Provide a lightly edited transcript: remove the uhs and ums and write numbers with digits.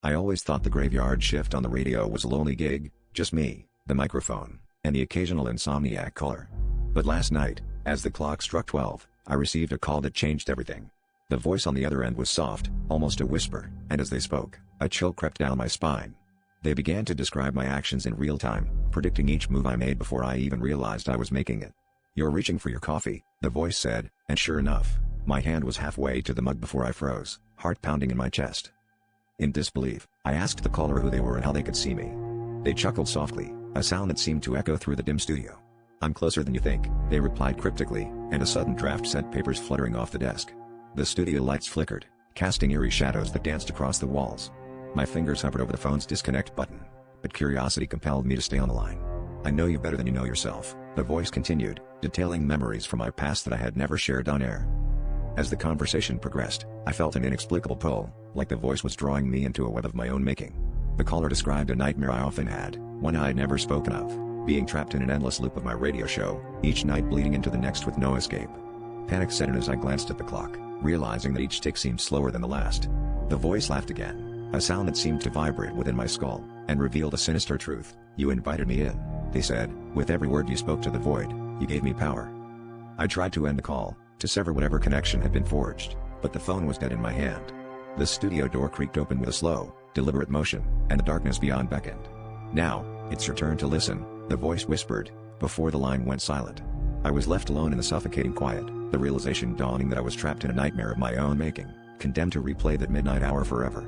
I always thought the graveyard shift on the radio was a lonely gig, just me, the microphone, and the occasional insomniac caller. But last night, as the clock struck 12, I received a call that changed everything. The voice on the other end was soft, almost a whisper, and as they spoke, a chill crept down my spine. They began to describe my actions in real time, predicting each move I made before I even realized I was making it. "You're reaching for your coffee," the voice said, and sure enough, my hand was halfway to the mug before I froze, heart pounding in my chest. In disbelief, I asked the caller who they were and how they could see me. They chuckled softly, a sound that seemed to echo through the dim studio. "I'm closer than you think," they replied cryptically, and a sudden draft sent papers fluttering off the desk. The studio lights flickered, casting eerie shadows that danced across the walls. My fingers hovered over the phone's disconnect button, but curiosity compelled me to stay on the line. "I know you better than you know yourself," the voice continued, detailing memories from my past that I had never shared on air. As the conversation progressed, I felt an inexplicable pull, like the voice was drawing me into a web of my own making. The caller described a nightmare I often had, one I had never spoken of, being trapped in an endless loop of my radio show, each night bleeding into the next with no escape. Panic set in as I glanced at the clock, realizing that each tick seemed slower than the last. The voice laughed again, a sound that seemed to vibrate within my skull, and revealed a sinister truth. "You invited me in," they said. "With every word you spoke to the void, you gave me power." I tried to end the call, to sever whatever connection had been forged, but the phone was dead in my hand. The studio door creaked open with a slow, deliberate motion, and the darkness beyond beckoned. "Now, it's your turn to listen," the voice whispered, before the line went silent. I was left alone in the suffocating quiet, the realization dawning that I was trapped in a nightmare of my own making, condemned to replay that midnight hour forever.